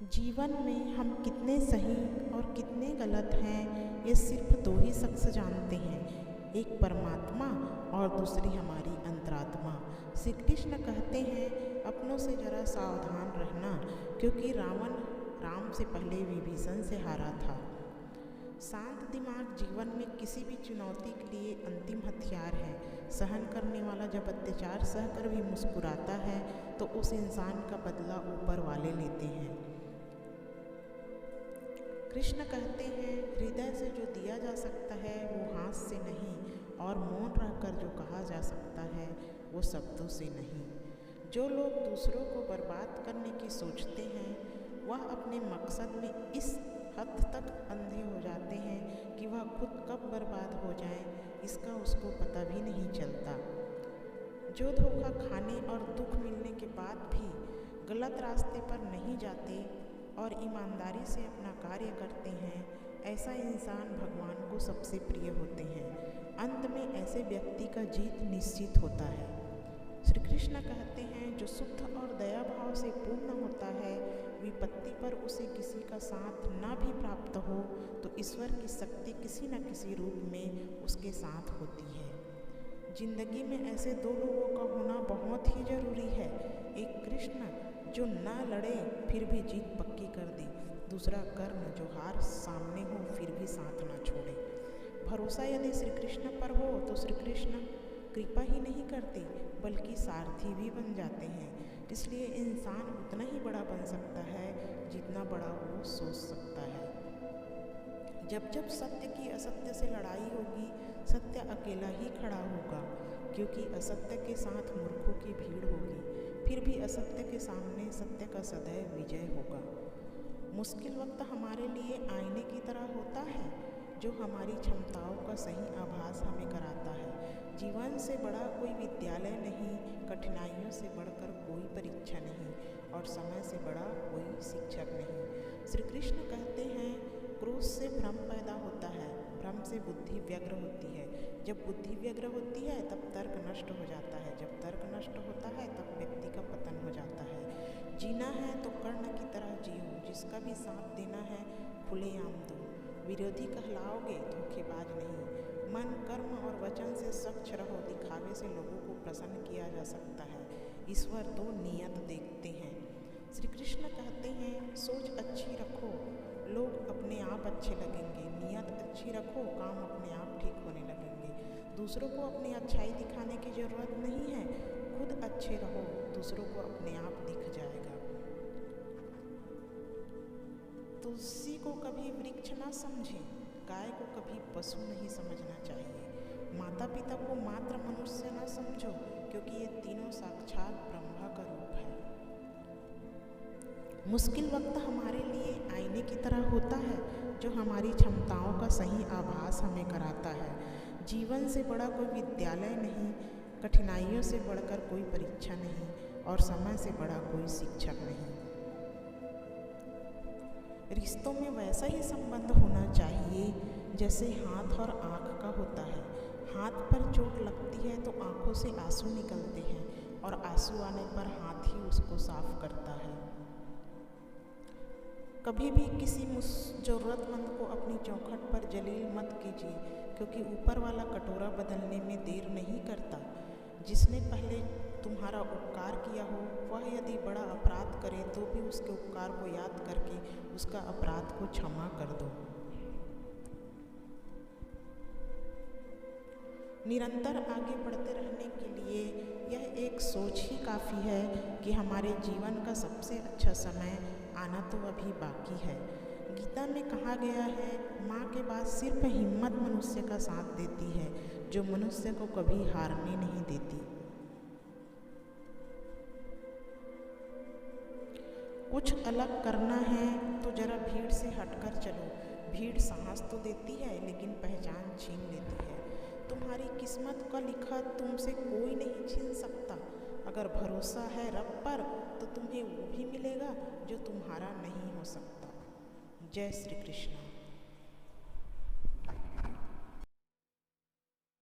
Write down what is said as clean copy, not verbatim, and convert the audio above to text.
जीवन में हम कितने सही और कितने गलत हैं, ये सिर्फ दो ही शख्स जानते हैं, एक परमात्मा और दूसरी हमारी अंतरात्मा। श्री कृष्ण कहते हैं, अपनों से जरा सावधान रहना, क्योंकि रावण राम से पहले विभीषण से हारा था। शांत दिमाग जीवन में किसी भी चुनौती के लिए अंतिम हथियार है। सहन करने वाला जब अत्याचार सहकर भी मुस्कुराता है तो उस इंसान का बदला ऊपर वाले लेते हैं। कृष्ण कहते हैं, हृदय से जो दिया जा सकता है वो हाथ से नहीं, और मौन रहकर जो कहा जा सकता है वो शब्दों से नहीं। जो लोग दूसरों को बर्बाद करने की सोचते हैं वह अपने मकसद में इस हद तक अंधे हो जाते हैं कि वह खुद कब बर्बाद हो जाए इसका उसको पता भी नहीं चलता। जो धोखा खाने और दुख मिलने के बाद भी गलत रास्ते पर नहीं जाते और ईमानदारी से अपना कार्य करते हैं, ऐसा इंसान भगवान को सबसे प्रिय होते हैं। अंत में ऐसे व्यक्ति का जीत निश्चित होता है। श्री कृष्ण कहते हैं, जो शुद्ध और दया भाव से पूर्ण होता है, विपत्ति पर उसे किसी का साथ ना भी प्राप्त हो तो ईश्वर की शक्ति किसी न किसी रूप में उसके साथ होती है। जिंदगी में ऐसे दो लोगों का होना बहुत ही जरूरी है। एक कृष्ण जो ना लड़े फिर भी जीत पक्की कर दे, दूसरा कर्ण जो हार सामने हो फिर भी साथ ना छोड़े। भरोसा यदि श्री कृष्ण पर हो तो श्री कृष्ण कृपा ही नहीं करते बल्कि सारथी भी बन जाते हैं। इसलिए इंसान उतना ही बड़ा बन सकता है जितना बड़ा वो सोच सकता है। जब जब सत्य की असत्य से लड़ाई होगी, सत्य अकेला ही खड़ा होगा, क्योंकि असत्य के साथ मूर्खों की भीड़ होगी। फिर भी असत्य के सामने सत्य का सदैव विजय होगा। मुश्किल वक्त हमारे लिए आईने की तरह होता है जो हमारी क्षमताओं का सही आभास हमें कराता है। जीवन से बड़ा कोई विद्यालय नहीं, कठिनाइयों से बढ़कर कोई परीक्षा नहीं, और समय से बड़ा कोई शिक्षक नहीं। श्री कृष्ण कहते हैं, क्रोध से भ्रम पैदा होता है, भ्रम से बुद्धि व्यग्र होती है, जब बुद्धि व्यग्र होती है तब तर्क नष्ट हो जाता है, जब तर्क नष्ट होता है तब व्यक्ति का पतन हो जाता है। जीना है तो कर्ण की तरह जियो, जिसका भी साथ देना है खुलेआम दो, विरोधी कहलाओगे धोखेबाज नहीं। मन, कर्म और वचन से स्वच्छ रहो, दिखावे से लोगों को प्रसन्न किया जा सकता है, ईश्वर तो नियत देखते हैं। श्री कृष्ण कहते हैं, सोच अच्छी रखो, लोग अपने आप अच्छे लगेंगे, नियत अच्छी रखो, काम अपने आप ठीक होने लगेंगे। दूसरों को अपनी अच्छाई दिखाने की ज़रूरत नहीं है, खुद अच्छे रहो, दूसरों को अपने आप दिख जाएगा। तुलसी को कभी वृक्ष ना समझे, गाय को कभी पशु नहीं समझना चाहिए, माता पिता को मात्र मनुष्य ना समझो, क्योंकि ये तीनों साक्षात ब्रह्मा का रूप है। मुश्किल वक्त हमारे लिए आईने की तरह होता है जो हमारी क्षमताओं का सही आभास हमें कराता है। जीवन से बड़ा कोई विद्यालय नहीं, कठिनाइयों से बढ़कर कोई परीक्षा नहीं, और समय से बड़ा कोई शिक्षक नहीं। रिश्तों में वैसा ही संबंध होना चाहिए जैसे हाथ और आँख का होता है। हाथ पर चोट लगती है तो आँखों से आंसू निकलते हैं, और आंसू आने पर हाथ ही उसको साफ करता है। कभी भी किसी ज़रूरतमंद को अपनी चौखट पर जलील मत कीजिए, क्योंकि ऊपर वाला कटोरा बदलने में देर नहीं करता। जिसने पहले तुम्हारा उपकार किया हो वह यदि बड़ा अपराध करे तो भी उसके उपकार को याद करके उसका अपराध को क्षमा कर दो। निरंतर आगे बढ़ते रहने के लिए यह एक सोच ही काफ़ी है कि हमारे जीवन का सबसे अच्छा समय आना तो अभी बाकी है। गीता में कहा गया है, माँ के बाद सिर्फ हिम्मत मनुष्य का साथ देती है, जो मनुष्य को कभी हारने नहीं देती। कुछ अलग करना है तो जरा भीड़ से हटकर चलो। भीड़ साहस तो देती है लेकिन पहचान छीन लेती है। तुम्हारी किस्मत का लिखा तुमसे कोई नहीं छीन सकता। अगर भरोसा है रब पर तो तुम्हें वो भी मिलेगा जो तुम्हारा नहीं हो सकता। जय श्री कृष्ण।